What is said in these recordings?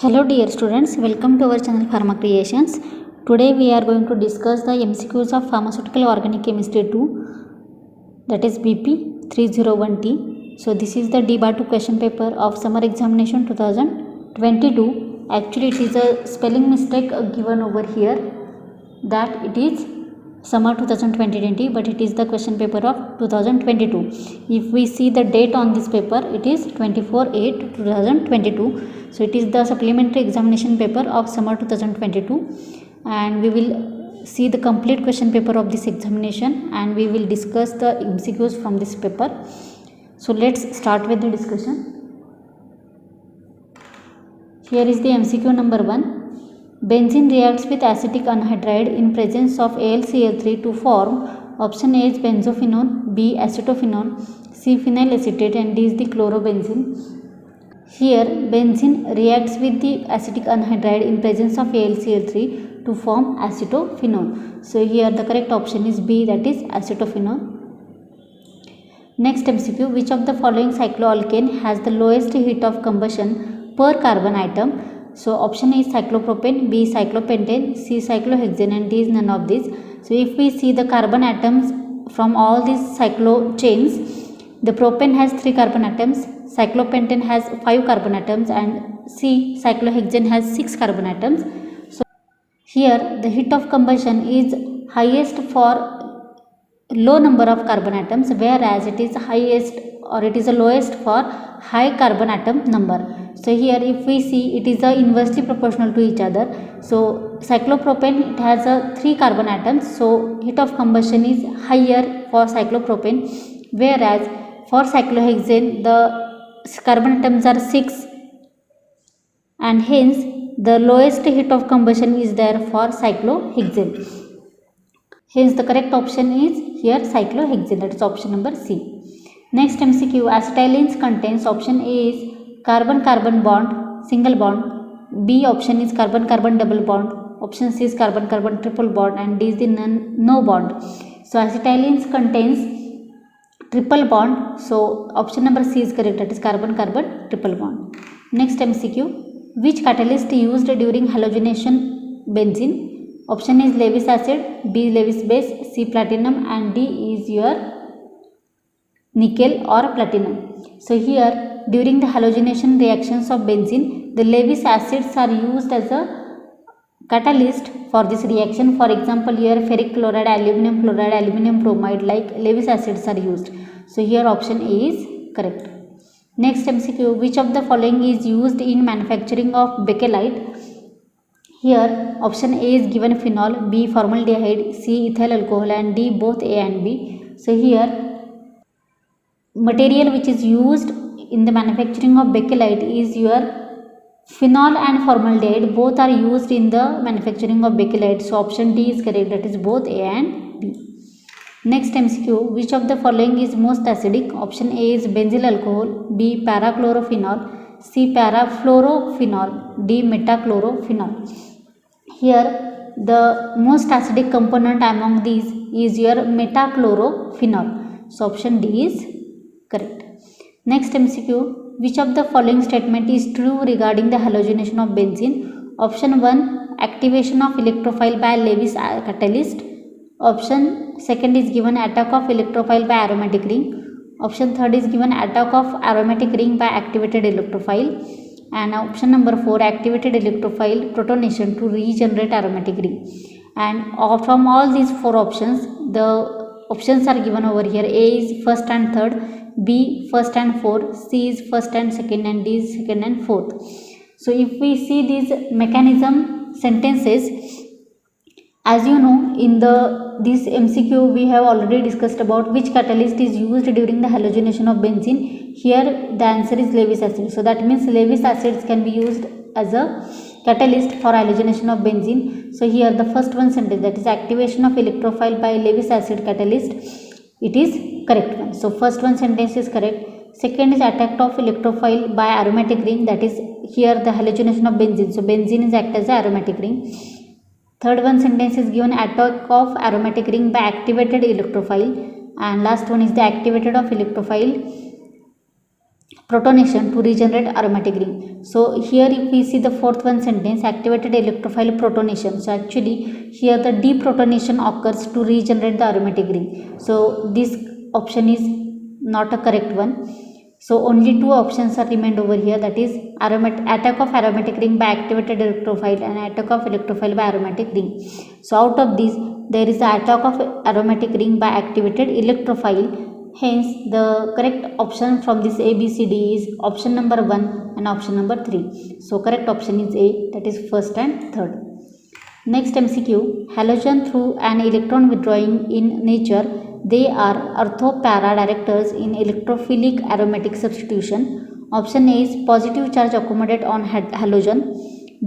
Hello dear students, welcome to our channel Pharma Creations. Today we are going to discuss the MCQs of Pharmaceutical Organic Chemistry 2, that is BP 301T. So this is the D/2 question paper of summer examination 2022. Actually it is a spelling mistake given over here, that it is summer 2020, but it is the question paper of 2022. If we see the date on this paper, it is 24/8/2022. So it is the supplementary examination paper of summer 2022, and we will see the complete question paper of this examination, and we will discuss the MCQs from this paper. So let's start with the discussion. Here is the MCQ number 1. Benzene reacts with acetic anhydride in presence of AlCl3 to form option A is benzophenone, B acetophenone, C phenyl acetate, and D is the chlorobenzene. Here benzene reacts with the acetic anhydride in presence of AlCl3 to form acetophenone. So here the correct option is B, that is acetophenone. Next MCQ, which of the following cycloalkane has the lowest heat of combustion per carbon atom? So option A is cyclopropane, B cyclopentane, C cyclohexane, and D is none of these. So if we see the carbon atoms from all these cyclo chains, the propane has 3 carbon atoms, cyclopentane has 5 carbon atoms, and C cyclohexane has 6 carbon atoms. So here the heat of combustion is highest for low number of carbon atoms, whereas it is highest or it is the lowest for high carbon atom number. So here if we see, it is inversely proportional to each other. So cyclopropane, it has 3 carbon atoms, so heat of combustion is higher for cyclopropane, whereas for cyclohexane the carbon atoms are 6, and hence the lowest heat of combustion is there for cyclohexane. Hence the correct option is here cyclohexane, that is option number C. Next MCQ, acetylenes contains option A is carbon-carbon bond, single bond, B option is carbon-carbon double bond, option C is carbon-carbon triple bond, and D is the no bond. So acetylenes contains triple bond, so option number C is correct, that is carbon-carbon triple bond. Next MCQ, which catalyst used during halogenation benzene? Option is Lewis acid, B Lewis base, C platinum, and D is your nickel or platinum. So here during the halogenation reactions of benzene, the Lewis acids are used as a catalyst for this reaction. For example, here ferric chloride, aluminum chloride, aluminum bromide, like Lewis acids are used. So here option A is correct. Next MCQ, which of the following is used in manufacturing of bakelite? Here option A is given phenol, B formaldehyde, C ethyl alcohol, and D both A and B. So here material which is used in the manufacturing of bakelite is your phenol and formaldehyde, both are used in the manufacturing of bakelite. So option D is correct, that is both A and B. Next MCQ, which of the following is most acidic? Option A is benzyl alcohol, B parachlorophenol, C parafluorophenol, D metachlorophenol. Here the most acidic component among these is your metachlorophenol. So option D is correct. Next MCQ, which of the following statement is true regarding the halogenation of benzene? Option 1, activation of electrophile by Lewis catalyst. Option second is given attack of electrophile by aromatic ring. Option third is given attack of aromatic ring by activated electrophile. And option number 4, activated electrophile protonation to regenerate aromatic ring. And from all these 4 options, the options are given over here. A is first and third, B first and fourth, C is first and second, and D is second and fourth. So if we see these mechanism sentences, as you know, in this MCQ we have already discussed about which catalyst is used during the halogenation of benzene. Here the answer is Lewis acid. So that means Lewis acids can be used as a catalyst for halogenation of benzene. So here the first one sentence, that is activation of electrophile by Lewis acid catalyst, it is correct one. So first one sentence is correct. Second is attack of electrophile by aromatic ring, that is here the halogenation of benzene. So benzene is act as a aromatic ring. Third one sentence is given attack of aromatic ring by activated electrophile, and last one is the activated of electrophile protonation to regenerate aromatic ring. So here if we see the fourth one sentence, activated electrophile protonation. So actually here the deprotonation occurs to regenerate the aromatic ring. So this option is not a correct one. So only two options are remained over here, that is attack of aromatic ring by activated electrophile and attack of electrophile by aromatic ring. So out of these there is the attack of aromatic ring by activated electrophile. Hence the correct option from this ABCD is option number 1 and option number 3. So correct option is A, that is first and third. Next MCQ, halogen through an electron withdrawing in nature, they are ortho-para directors in electrophilic aromatic substitution. Option A is positive charge accumulate on halogen.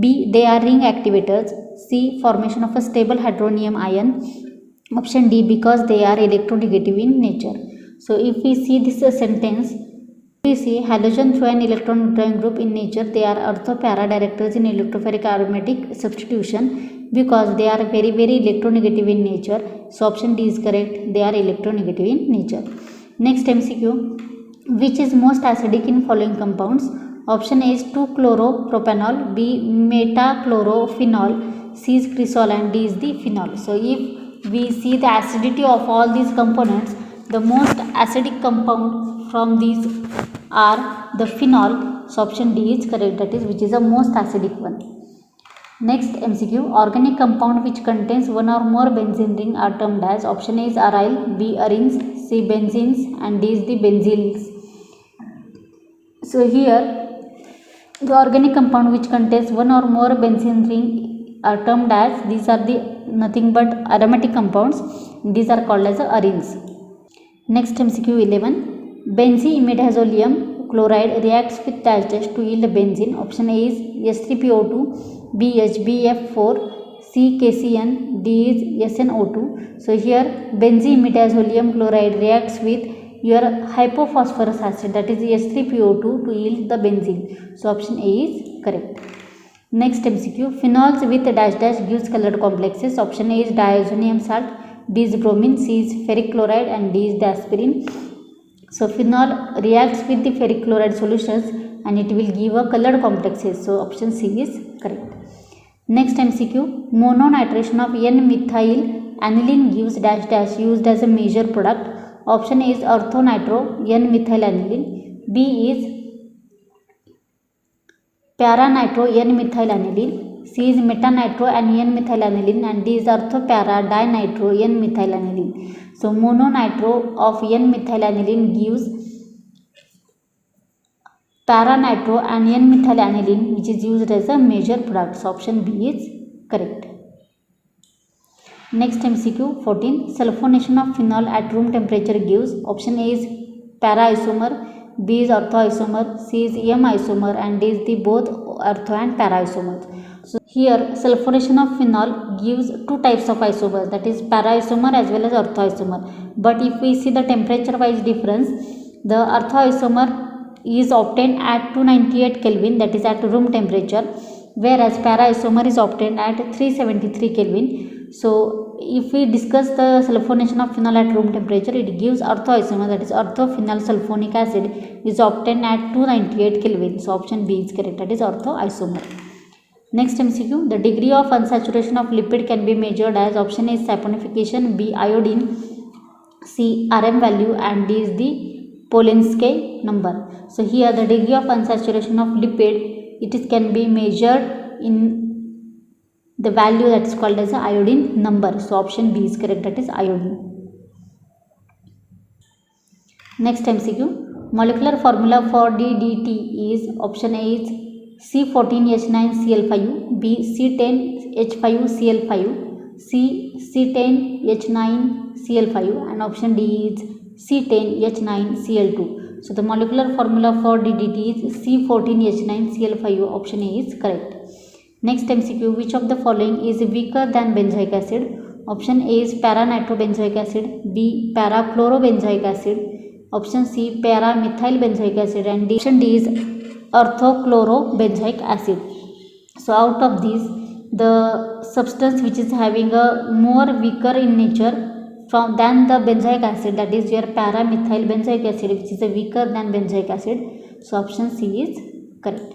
B, they are ring activators. C, formation of a stable hydronium ion. Option D, because they are electronegative in nature. So if we see this sentence, we see halogen through an electron withdrawing group in nature, they are ortho-para directors in electrophilic aromatic substitution because they are very electronegative in nature. So option D is correct, they are electronegative in nature. Next MCQ, which is most acidic in following compounds? Option A is 2-chloropropanol, B metachlorophenol, C is cresol and D is the phenol. So if we see the acidity of all these components, the most acidic compound from these are the phenol. So option D is correct, that is which is the most acidic one. Next MCQ, organic compound which contains one or more benzene ring are termed as. Option A is aryl, B arenes, C benzenes and D is the benzyls. So here the organic compound which contains one or more benzene ring are termed as, these are the nothing but aromatic compounds, these are called as arenes. Next MCQ 11, benzimidazolium chloride reacts with dash to yield benzene. Option A is S3PO2, B HBF4, C KCN, D is SNO2. So here benzimidazolium chloride reacts with your hypophosphorus acid, that is S3PO2, to yield the benzene. So option A is correct. Next MCQ, phenols with dash gives colored complexes. Option A is diazonium salt, B is bromine, C is ferric chloride and D is the aspirin. So phenol reacts with the ferric chloride solutions and it will give a colored complexes. So option C is correct. Next MCQ, mononitration of N-methyl aniline gives dash used as a major product. Option A is orthonitro N-methyl aniline, B is paranitro N-methyl aniline, C is metanitro and N-methyl aniline and D is orthopara dinitro N-methyl aniline. So mononitro of N-methyl aniline gives paranitro and N-methyl aniline which is used as a major product. So option B is correct. Next MCQ 14, sulfonation of phenol at room temperature gives. Option A is para isomer, B is orthoisomer, C is M isomer and D is the both ortho and para isomers. So here sulfonation of phenol gives two types of isomers, that is para isomer as well as orthoisomer. But if we see the temperature wise difference, the orthoisomer is obtained at 298 Kelvin, that is at room temperature, whereas para isomer is obtained at 373 Kelvin. So if we discuss the sulfonation of phenol at room temperature, it gives orthoisomer, that is orthophenyl sulfonic acid is obtained at 298 Kelvin. So option B is correct, that is orthoisomer. Next MCQ, the degree of unsaturation of lipid can be measured as. Option A is saponification, B iodine, C RM value and D is the Polinski number. So here the degree of unsaturation of lipid, it can be measured in the value that is called as the iodine number. So option B is correct, that is iodine. Next MCQ, molecular formula for DDT is. Option A is C14H9Cl5, B C10H5Cl5, C C10H9Cl5 and option D is C10H9Cl2. So the molecular formula for DDT is C14H9Cl5. Option A is correct. Next MCQ, which of the following is weaker than benzoic acid? Option A is para-nitrobenzoic acid, B para-chlorobenzoic acid, option C para-methylbenzoic acid and D. Option D is orthochlorobenzoic acid. So out of these, the substance which is having a more weaker in nature than the benzoic acid, that is your para-methylbenzoic acid, which is a weaker than benzoic acid. So option C is correct.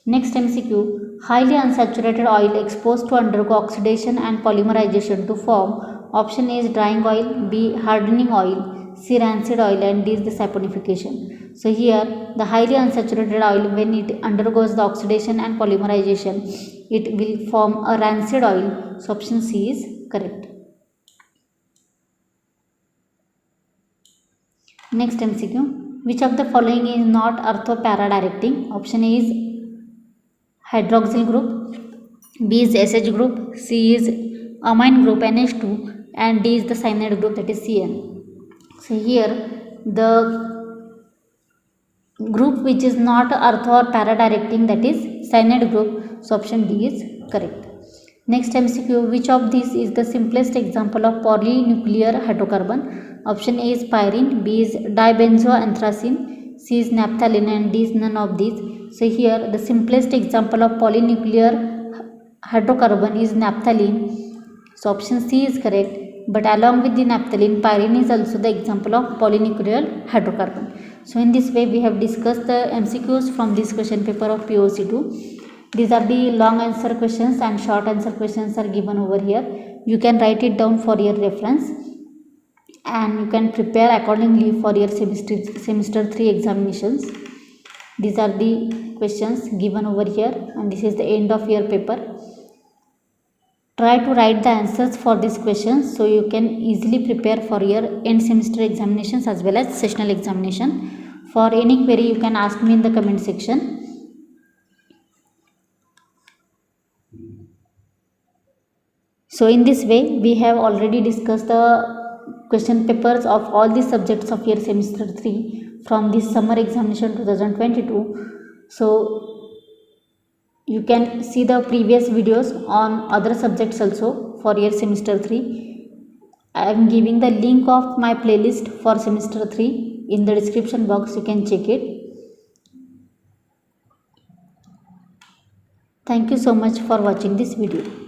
Next MCQ, highly unsaturated oil exposed to undergo oxidation and polymerization to form, option A is drying oil, B hardening oil, C rancid oil, and D is the saponification. So here the highly unsaturated oil, when it undergoes the oxidation and polymerization, it will form a rancid oil. So option C is correct. Next MCQ, which of the following is not ortho-para-directing? Option A is hydroxyl group, B is SH group, C is amine group NH2, and D is the cyanide group, that is CN. So here the group which is not ortho or para directing, that is cyanide group. So option D is correct. Next MCQ, which of these is the simplest example of polynuclear hydrocarbon? Option A is pyrene, B is dibenzoanthracene, C is naphthalene, and D is none of these. So here the simplest example of polynuclear hydrocarbon is naphthalene. So option C is correct. But along with the naphthalene, pyrene is also the example of polynuclear hydrocarbon. So in this way we have discussed the MCQs from this question paper of POC2. These are the long answer questions and short answer questions are given over here. You can write it down for your reference and you can prepare accordingly for your semester 3 examinations. These are the questions given over here, and this is the end of your paper. Try to write the answers for these questions so you can easily prepare for your end semester examinations as well as sessional examination. For any query you can ask me in the comment section. So in this way we have already discussed the question papers of all the subjects of your semester 3 from this summer examination 2022. So you can see the previous videos on other subjects also for your semester 3. I am giving the link of my playlist for semester 3 in the description box. You can check it. Thank you so much for watching this video.